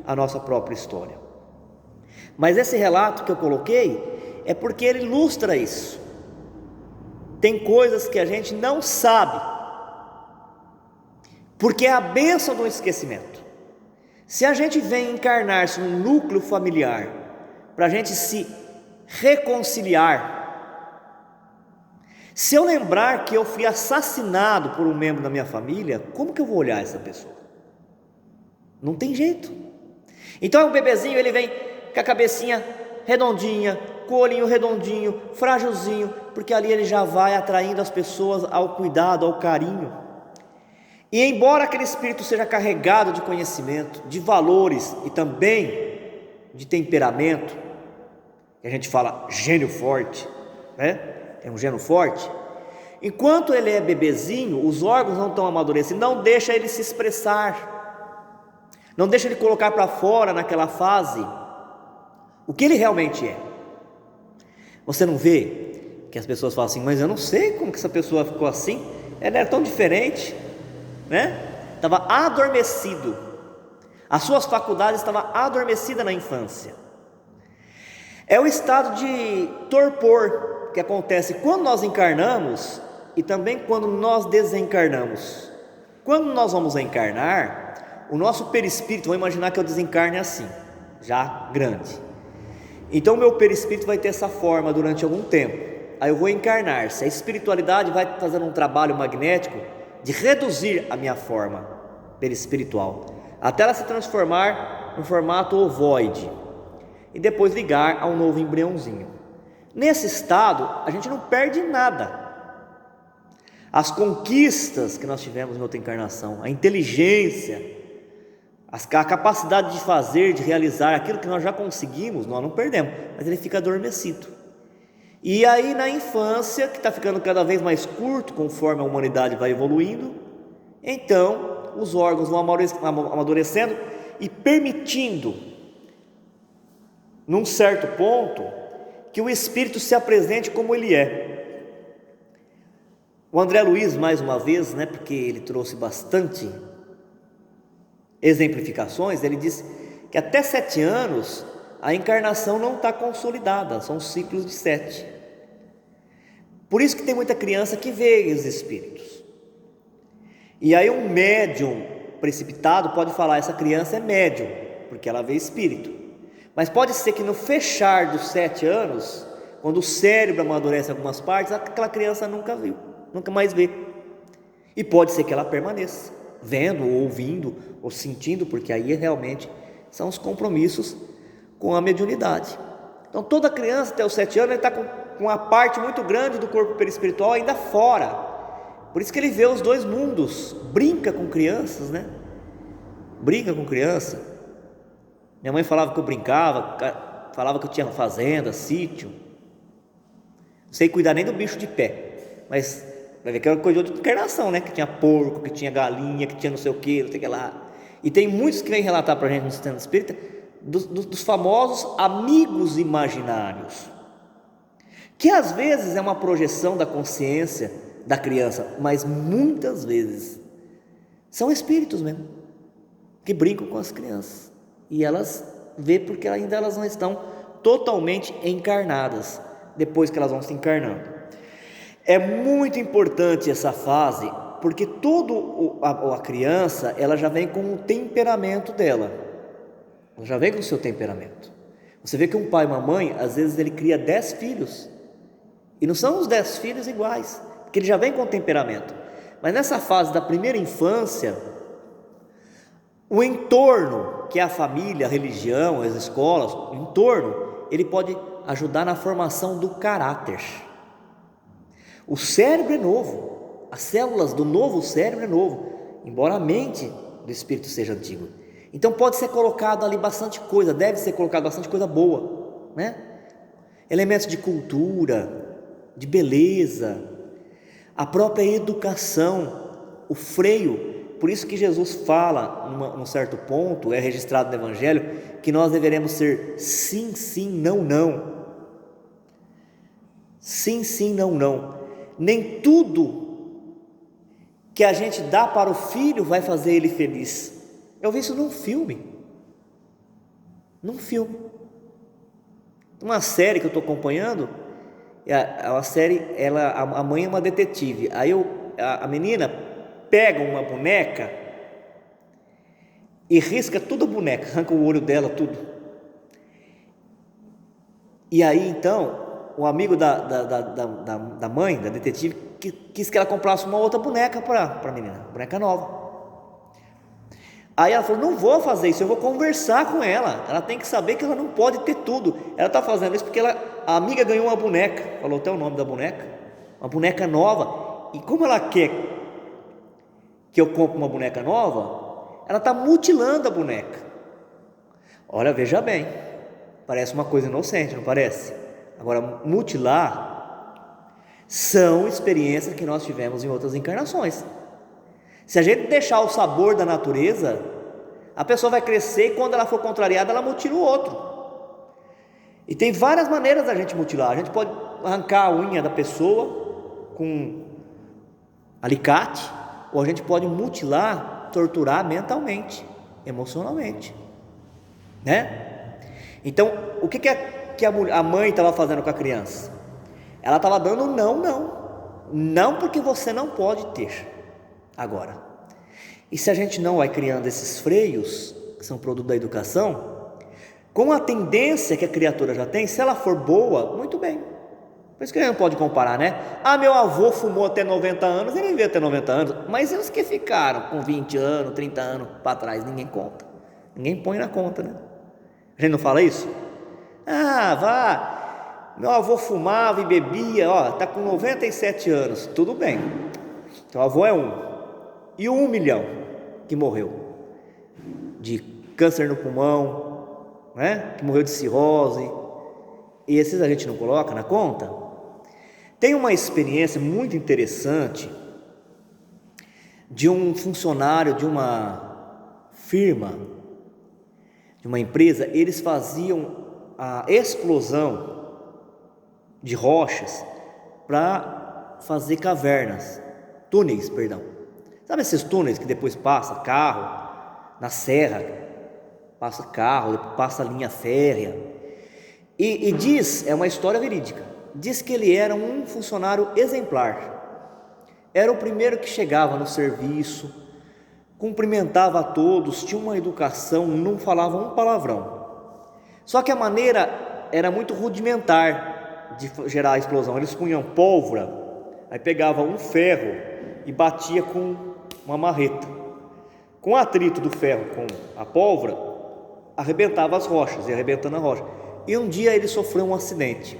a nossa própria história. Mas esse relato que eu coloquei é porque ele ilustra isso. Tem coisas que a gente não sabe, porque é a bênção do esquecimento. Se a gente vem encarnar-se num núcleo familiar para a gente se reconciliar, se eu lembrar que eu fui assassinado por um membro da minha família, como que eu vou olhar essa pessoa? Não tem jeito. Então o bebezinho, ele vem com a cabecinha redondinha, com o olhinho redondinho, frágilzinho, porque ali ele já vai atraindo as pessoas ao cuidado, ao carinho. E embora aquele espírito seja carregado de conhecimento, de valores e também de temperamento, que a gente fala gênio forte, né? É um gênio forte. Enquanto ele é bebezinho, os órgãos não estão amadurecidos, não deixa ele se expressar, não deixa ele colocar para fora naquela fase o que ele realmente é. Você não vê que as pessoas falam assim, mas eu não sei como que essa pessoa ficou assim, ela era tão diferente, né? Estava adormecido, as suas faculdades estavam adormecidas na infância. É o estado de torpor que acontece quando nós encarnamos e também quando nós desencarnamos. Quando nós vamos encarnar, o nosso perispírito, vamos imaginar que eu desencarne assim, já grande. Então o meu perispírito vai ter essa forma durante algum tempo. Aí eu vou encarnar. Se a espiritualidade vai fazendo um trabalho magnético de reduzir a minha forma perispiritual, até ela se transformar no formato ovoide e depois ligar a um novo embriãozinho. Nesse estado, a gente não perde nada. As conquistas que nós tivemos em outra encarnação, a inteligência, a capacidade de fazer, de realizar aquilo que nós já conseguimos, nós não perdemos, mas ele fica adormecido. E aí na infância, que está ficando cada vez mais curto conforme a humanidade vai evoluindo, então os órgãos vão amadurecendo e permitindo, num certo ponto, que o espírito se apresente como ele é. O André Luiz, mais uma vez, né, porque ele trouxe bastante exemplificações, ele diz que até 7 anos a encarnação não está consolidada, são ciclos de 7. Por isso que tem muita criança que vê os espíritos. E aí um médium precipitado pode falar, essa criança é médium, porque ela vê espírito. Mas pode ser que no fechar dos 7 anos, quando o cérebro amadurece algumas partes, aquela criança nunca viu, nunca mais vê. E pode ser que ela permaneça, vendo, ou ouvindo, ou sentindo, porque aí realmente são os compromissos com a mediunidade. Então toda criança até os 7 anos, ele está com uma parte muito grande do corpo perispiritual ainda fora. Por isso que ele vê os dois mundos, brinca com crianças, né? Brinca com criança. Minha mãe falava que eu brincava, falava que eu tinha fazenda, sítio. Não sei cuidar nem do bicho de pé, mas vai ver que era coisa de outra encarnação, né? Que tinha porco, que tinha galinha, que tinha não sei o que, não sei o que lá. E tem muitos que vêm relatar para a gente no sistema espírita dos famosos amigos imaginários, que às vezes é uma projeção da consciência da criança, mas muitas vezes são espíritos mesmo, que brincam com as crianças. E elas vê porque ainda elas não estão totalmente encarnadas, depois que elas vão se encarnando. É muito importante essa fase, porque a criança, ela já vem com o temperamento dela, ela já vem com o seu temperamento. Você vê que um pai e uma mãe, às vezes ele cria 10 filhos, e não são os 10 filhos iguais, porque ele já vem com o temperamento. Mas nessa fase da primeira infância, o entorno, que é a família, a religião, as escolas, o entorno, ele pode ajudar na formação do caráter. O cérebro é novo, as células do novo cérebro é novo, embora a mente do espírito seja antiga. Então pode ser colocado ali bastante coisa, deve ser colocado bastante coisa boa, né? Elementos de cultura, de beleza, a própria educação, o freio. Por isso que Jesus fala, num certo ponto, é registrado no Evangelho, que nós deveremos ser sim, sim, não, não. Sim, sim, não, não. Nem tudo que a gente dá para o filho vai fazer ele feliz. Eu vi isso num filme. num filme. Uma série que eu estou acompanhando, a série, a mãe é uma detetive. Aí a menina pega uma boneca e risca toda a boneca, arranca o olho dela, tudo. E aí então, o amigo da mãe, da detetive, quis que ela comprasse uma outra boneca para a menina, boneca nova. Aí ela falou: não vou fazer isso, eu vou conversar com ela. Ela tem que saber que ela não pode ter tudo. Ela está fazendo isso porque a amiga ganhou uma boneca, falou até o nome da boneca, uma boneca nova. E como ela quer que eu compre uma boneca nova, ela está mutilando a boneca. Olha, veja bem, parece uma coisa inocente, não parece? Agora, mutilar são experiências que nós tivemos em outras encarnações. Se a gente deixar o sabor da natureza, a pessoa vai crescer e quando ela for contrariada, ela mutila o outro. E tem várias maneiras da gente mutilar. A gente pode arrancar a unha da pessoa com alicate, ou a gente pode mutilar, torturar mentalmente, emocionalmente, né? Então, o que a mãe estava fazendo com a criança? Ela estava dando não porque você não pode ter agora. E se a gente não vai criando esses freios, que são produto da educação, com a tendência que a criatura já tem, se ela for boa, muito bem. Por isso que a gente não pode comparar, né? Meu avô fumou até 90 anos, ele viveu até 90 anos, mas e os que ficaram com 20 anos, 30 anos para trás, ninguém conta. Ninguém põe na conta, né? A gente não fala isso? Meu avô fumava e bebia, está com 97 anos, tudo bem. Então o avô é um. E o 1 milhão que morreu de câncer no pulmão, né? Que morreu de cirrose, e esses a gente não coloca na conta. Tem uma experiência muito interessante de um funcionário de uma firma, de uma empresa. Eles faziam a explosão de rochas para fazer túneis. Sabe esses túneis que depois passa carro na serra, passa carro, passa linha férrea? E diz, é uma história verídica, diz que ele era um funcionário exemplar. Era o primeiro que chegava no serviço, cumprimentava a todos, tinha uma educação, não falava um palavrão. Só que a maneira era muito rudimentar de gerar a explosão. Eles punham pólvora, aí pegava um ferro e batia com uma marreta. Com o atrito do ferro com a pólvora, arrebentava as rochas, ia arrebentando a rocha. E um dia ele sofreu um acidente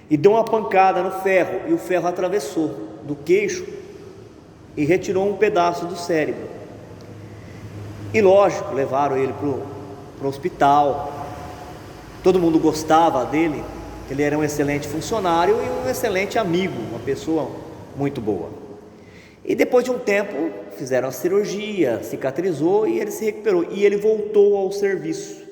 e deu uma pancada no ferro, e o ferro atravessou do queixo e retirou um pedaço do cérebro. E lógico, levaram ele para o hospital. Todo mundo gostava dele, ele era um excelente funcionário e um excelente amigo, uma pessoa muito boa. E depois de um tempo fizeram a cirurgia, cicatrizou e ele se recuperou, e ele voltou ao serviço,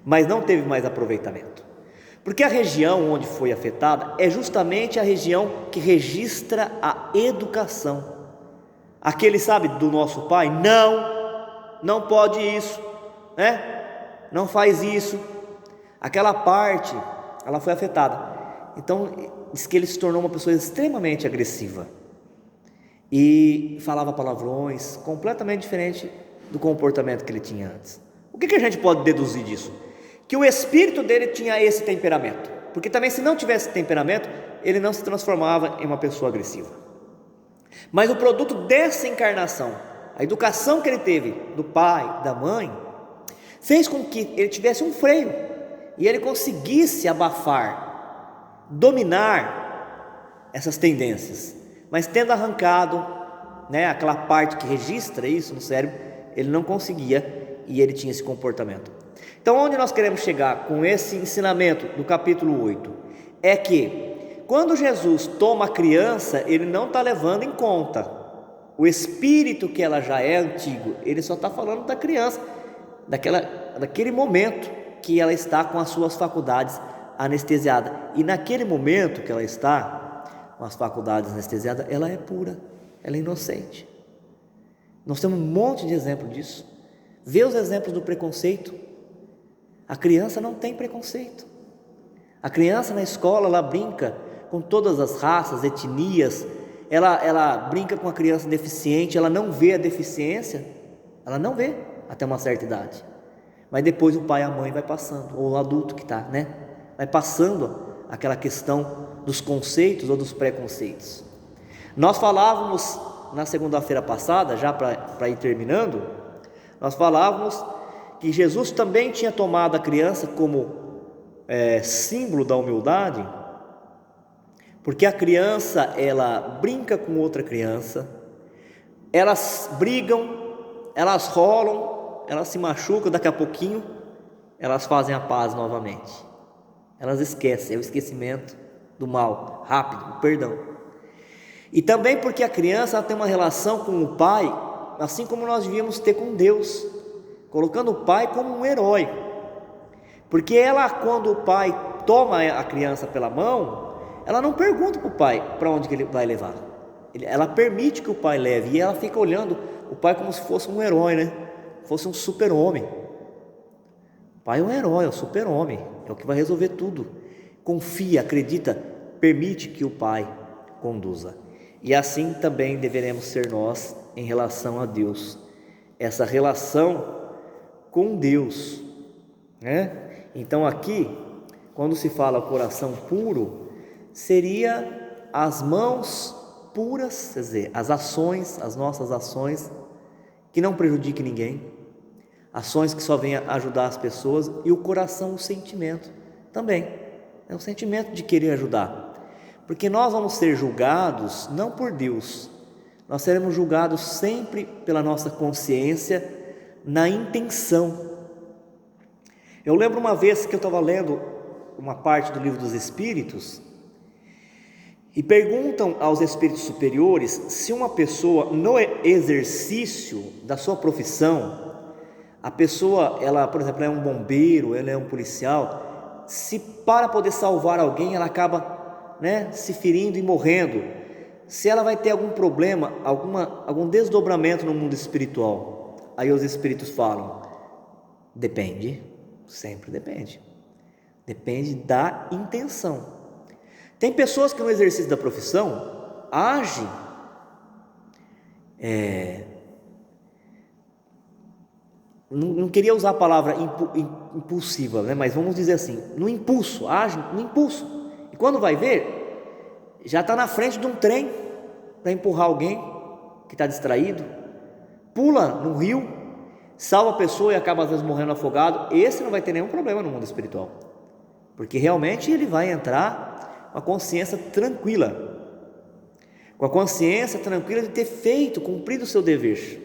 mas não teve mais aproveitamento, porque a região onde foi afetada é justamente a região que registra a educação. Aquele, sabe, do nosso pai, não pode isso, né? Não faz isso. Aquela parte, ela foi afetada. Então diz que ele se tornou uma pessoa extremamente agressiva e falava palavrões, completamente diferente do comportamento que ele tinha antes. O que a gente pode deduzir disso? Que o espírito dele tinha esse temperamento, porque também, se não tivesse temperamento, ele não se transformava em uma pessoa agressiva. Mas o produto dessa encarnação, a educação que ele teve do pai, da mãe, fez com que ele tivesse um freio e ele conseguisse abafar, dominar essas tendências. Mas tendo arrancado, aquela parte que registra isso no cérebro, ele não conseguia, e ele tinha esse comportamento. Então, onde nós queremos chegar com esse ensinamento do capítulo 8 é que quando Jesus toma a criança, ele não está levando em conta o espírito que ela já é antigo, ele só está falando da criança, daquele momento que ela está com as suas faculdades anestesiadas. E naquele momento que ela está com as faculdades anestesiadas, ela é pura, ela é inocente. Nós temos um monte de exemplo disso. Vê os exemplos do preconceito. A criança não tem preconceito. A criança na escola, ela brinca com todas as raças, etnias, ela brinca com a criança deficiente, ela não vê a deficiência, ela não vê até uma certa idade. Mas depois o pai e a mãe vai passando, ou o adulto que está, né? Vai passando aquela questão dos conceitos ou dos preconceitos. Nós falávamos na segunda-feira passada, já para ir terminando, nós falávamos que Jesus também tinha tomado a criança como símbolo da humildade, porque a criança, ela brinca com outra criança, elas brigam, elas rolam, elas se machucam, daqui a pouquinho elas fazem a paz novamente, elas esquecem, é o esquecimento do mal, rápido, o perdão. E também porque a criança ela tem uma relação com o pai, assim como nós devíamos ter com Deus, colocando o pai como um herói, porque ela, quando o pai toma a criança pela mão, ela não pergunta para o pai para onde que ele vai levar, ela permite que o pai leve, e ela fica olhando o pai como se fosse um herói, né? Fosse um super-homem. O pai é um herói, é um super-homem, é o que vai resolver tudo. Confia, acredita, permite que o pai conduza. E assim também deveremos ser nós em relação a Deus. Essa relação com Deus, né? Então aqui, quando se fala coração puro, seria as mãos puras, quer dizer, as ações, as nossas ações que não prejudiquem ninguém, ações que só venham ajudar as pessoas, e o coração, o sentimento também, é o sentimento de querer ajudar, porque nós vamos ser julgados não por Deus, nós seremos julgados sempre pela nossa consciência, na intenção. Eu lembro uma vez que eu estava lendo uma parte do Livro dos Espíritos, e perguntam aos espíritos superiores se uma pessoa, no exercício da sua profissão, a pessoa, ela, por exemplo, é um bombeiro, ela é um policial, se para poder salvar alguém, ela acaba, né, se ferindo e morrendo, se ela vai ter algum problema, algum desdobramento no mundo espiritual. Aí os espíritos falam: depende, sempre depende da intenção. Tem pessoas que no exercício da profissão agem não queria usar a palavra impulsiva, né? Mas vamos dizer assim, no impulso, agem no impulso, e quando vai ver, já está na frente de um trem para empurrar alguém que está distraído, pula no rio, salva a pessoa e acaba às vezes morrendo afogado. Esse não vai ter nenhum problema no mundo espiritual, porque realmente ele vai entrar com a consciência tranquila, de ter feito, cumprido o seu dever.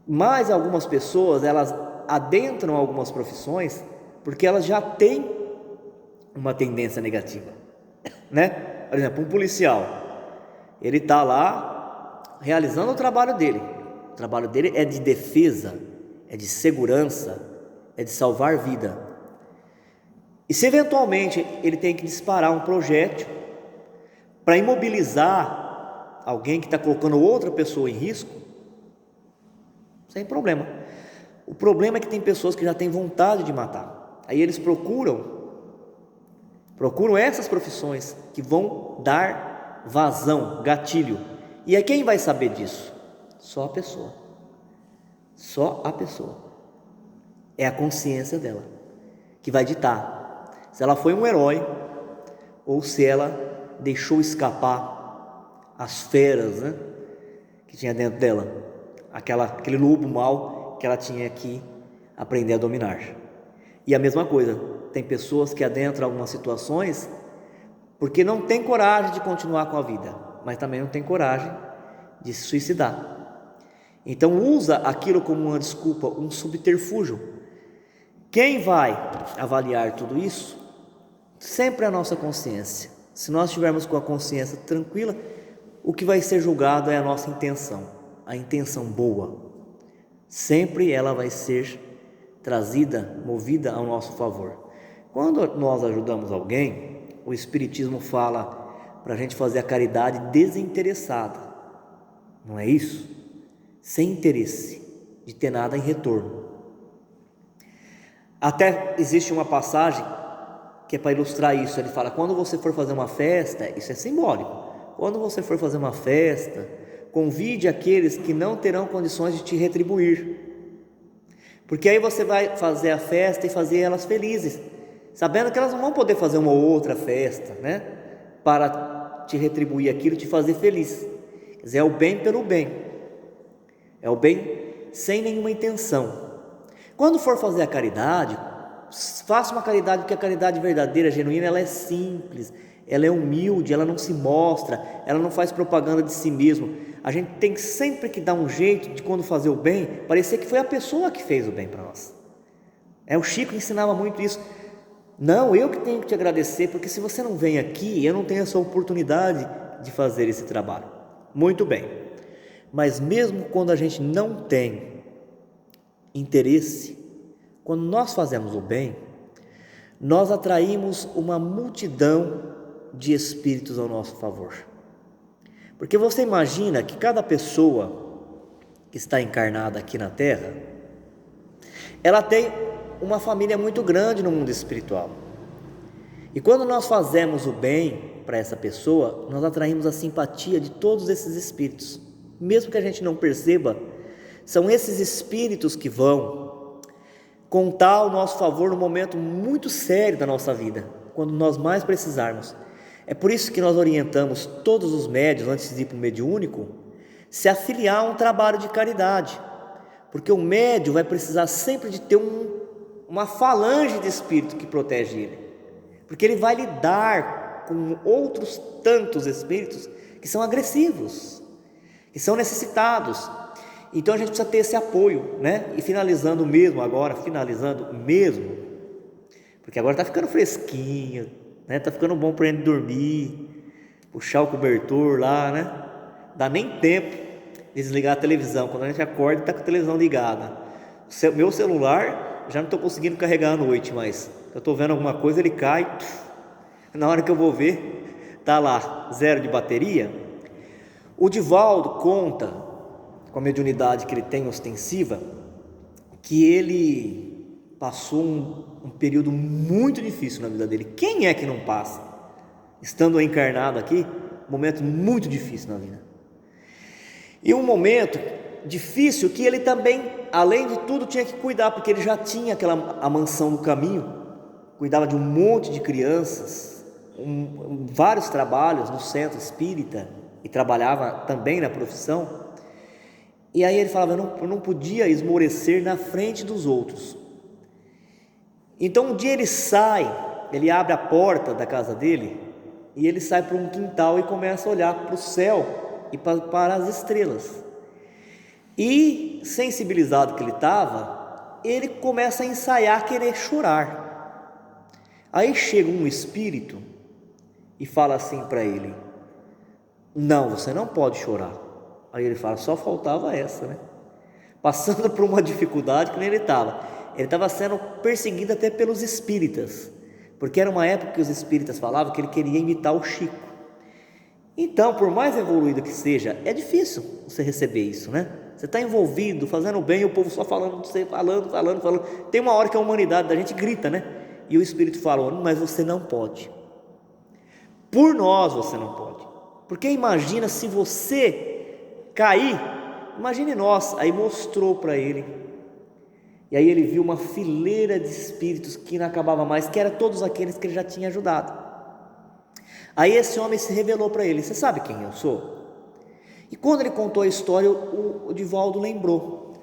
Mas algumas pessoas, elas adentram algumas profissões porque elas já têm uma tendência negativa, né? Por exemplo, um policial, ele está lá realizando o trabalho dele é de defesa, é de segurança, é de salvar vida. E se eventualmente ele tem que disparar um projétil para imobilizar alguém que está colocando outra pessoa em risco, sem problema. O problema é que tem pessoas que já têm vontade de matar. Aí eles procuram essas profissões que vão dar vazão, gatilho. E aí quem vai saber disso? Só a pessoa. É a consciência dela que vai ditar se ela foi um herói ou se ela deixou escapar as feras, né, que tinha dentro dela, aquele lobo mau que ela tinha que aprender a dominar. E a mesma coisa, tem pessoas que adentram algumas situações porque não tem coragem de continuar com a vida, mas também não tem coragem de se suicidar. Então usa aquilo como uma desculpa, um subterfúgio. Quem vai avaliar tudo isso? Sempre a nossa consciência. Se nós estivermos com a consciência tranquila, o que vai ser julgado é a nossa intenção, a intenção boa. Sempre ela vai ser trazida, movida ao nosso favor. Quando nós ajudamos alguém, o Espiritismo fala para a gente fazer a caridade desinteressada, não é isso? Sem interesse de ter nada em retorno. Até existe uma passagem que é para ilustrar isso. Ele fala: quando você for fazer uma festa, isso é simbólico, quando você for fazer uma festa, convide aqueles que não terão condições de te retribuir, porque aí você vai fazer a festa e fazer elas felizes, sabendo que elas não vão poder fazer uma outra festa, né, para te retribuir aquilo, te fazer feliz. Quer dizer, é o bem pelo bem, é o bem sem nenhuma intenção. Quando for fazer a caridade, faça uma caridade, porque a caridade verdadeira, genuína, ela é simples, ela é humilde, ela não se mostra, ela não faz propaganda de si mesmo. A gente tem sempre que dar um jeito de, quando fazer o bem, parecer que foi a pessoa que fez o bem para nós. O Chico ensinava muito isso. Não, eu que tenho que te agradecer, porque se você não vem aqui, eu não tenho essa oportunidade de fazer esse trabalho. Muito bem, mas mesmo quando a gente não tem interesse, quando nós fazemos o bem, nós atraímos uma multidão de espíritos ao nosso favor. Porque você imagina que cada pessoa que está encarnada aqui na Terra, ela tem uma família muito grande no mundo espiritual. E quando nós fazemos o bem para essa pessoa, nós atraímos a simpatia de todos esses espíritos. Mesmo que a gente não perceba, são esses espíritos que vão contar ao nosso favor num momento muito sério da nossa vida, quando nós mais precisarmos. É por isso que nós orientamos todos os médiuns, antes de ir para o mediúnico, se afiliar a um trabalho de caridade, porque o médium vai precisar sempre de ter uma falange de espírito que protege ele, porque ele vai lidar com outros tantos espíritos que são agressivos, que são necessitados. Então a gente precisa ter esse apoio, né? E finalizando mesmo, porque agora está ficando fresquinho, né? Está ficando bom para a gente dormir, puxar o cobertor lá, né? Dá nem tempo de desligar a televisão. Quando a gente acorda, está com a televisão ligada. Meu celular, já não estou conseguindo carregar à noite, mas eu estou vendo alguma coisa, ele cai, na hora que eu vou ver, está lá, 0 de bateria. O Divaldo conta, com a mediunidade que ele tem ostensiva, que ele passou um período muito difícil na vida dele. Quem é que não passa, estando encarnado aqui, um momento muito difícil na vida? E um momento difícil que ele também, além de tudo, tinha que cuidar, porque ele já tinha a mansão no caminho, cuidava de um monte de crianças, vários trabalhos no centro espírita, e trabalhava também na profissão. E aí ele falava: eu não podia esmorecer na frente dos outros. Então um dia ele abre a porta da casa dele, e ele sai para um quintal e começa a olhar para o céu e para as estrelas. E sensibilizado que ele estava, ele começa a ensaiar, querer chorar. Aí chega um espírito e fala assim para ele: não, você não pode chorar. Aí ele fala: só faltava essa, né? Passando por uma dificuldade que nem ele estava sendo perseguido até pelos espíritas, porque era uma época que os espíritas falavam que ele queria imitar o Chico. Então, por mais evoluído que seja, é difícil você receber isso, né? Você está envolvido, fazendo bem, e o povo só falando, você falando. Tem uma hora que a humanidade da gente grita, né? E o espírito fala: mas você não pode. Por nós você não pode. Porque imagina se você cair, imagine nós. Aí mostrou para ele, e aí ele viu uma fileira de espíritos que não acabava mais, que eram todos aqueles que ele já tinha ajudado. Aí esse homem se revelou para ele: você sabe quem eu sou? E quando ele contou a história, o Divaldo lembrou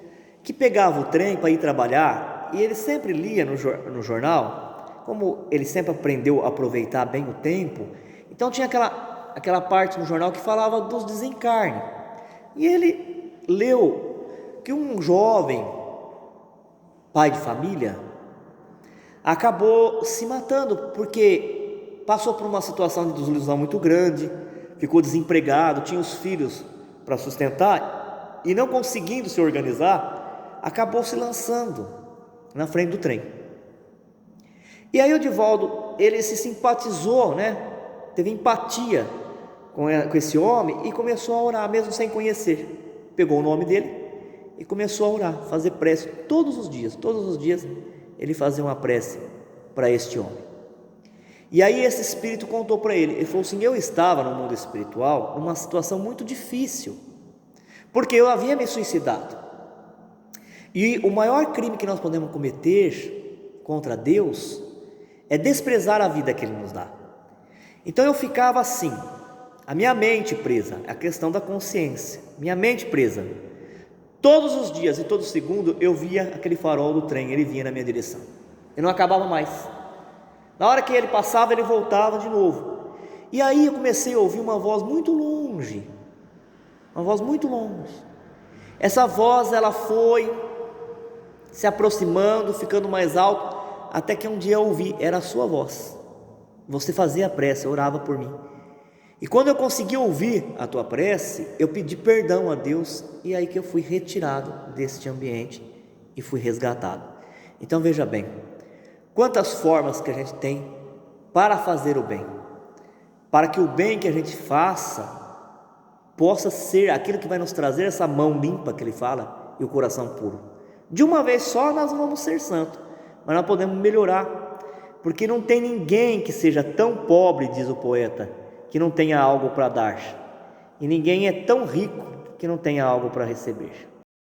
que pegava o trem para ir trabalhar, e ele sempre lia no jornal, como ele sempre aprendeu a aproveitar bem o tempo. Então tinha aquela parte no jornal que falava dos desencarnes, e ele leu que um jovem pai de família acabou se matando, porque passou por uma situação de desilusão muito grande, ficou desempregado, tinha os filhos para sustentar, e não conseguindo se organizar, acabou se lançando na frente do trem. E aí o Divaldo, ele se simpatizou, né? Teve empatia com esse homem e começou a orar, mesmo sem conhecer. Pegou o nome dele e começou a orar, fazer prece todos os dias. ele fazer uma prece para este homem. E aí esse espírito contou para ele falou assim: eu estava no mundo espiritual numa situação muito difícil, porque eu havia me suicidado, e o maior crime que nós podemos cometer contra Deus é desprezar a vida que Ele nos dá. Então eu ficava assim, a minha mente presa, a questão da consciência, minha mente presa. Todos os dias e todo segundo eu via aquele farol do trem, ele vinha na minha direção, eu não acabava mais. Na hora que ele passava, ele voltava de novo. E aí eu comecei a ouvir uma voz muito longe, uma voz muito longe. Essa voz, ela foi se aproximando, ficando mais alto, até que um dia eu ouvi, era a sua voz. Você fazia a prece, orava por mim. E quando eu consegui ouvir a tua prece, eu pedi perdão a Deus, e aí que eu fui retirado deste ambiente e fui resgatado. Então veja bem, quantas formas que a gente tem para fazer o bem, para que o bem que a gente faça possa ser aquilo que vai nos trazer essa mão limpa que ele fala e o coração puro. De uma vez só nós não vamos ser santos, mas nós podemos melhorar, porque não tem ninguém que seja tão pobre, diz o poeta, que não tenha algo para dar, e ninguém é tão rico que não tenha algo para receber.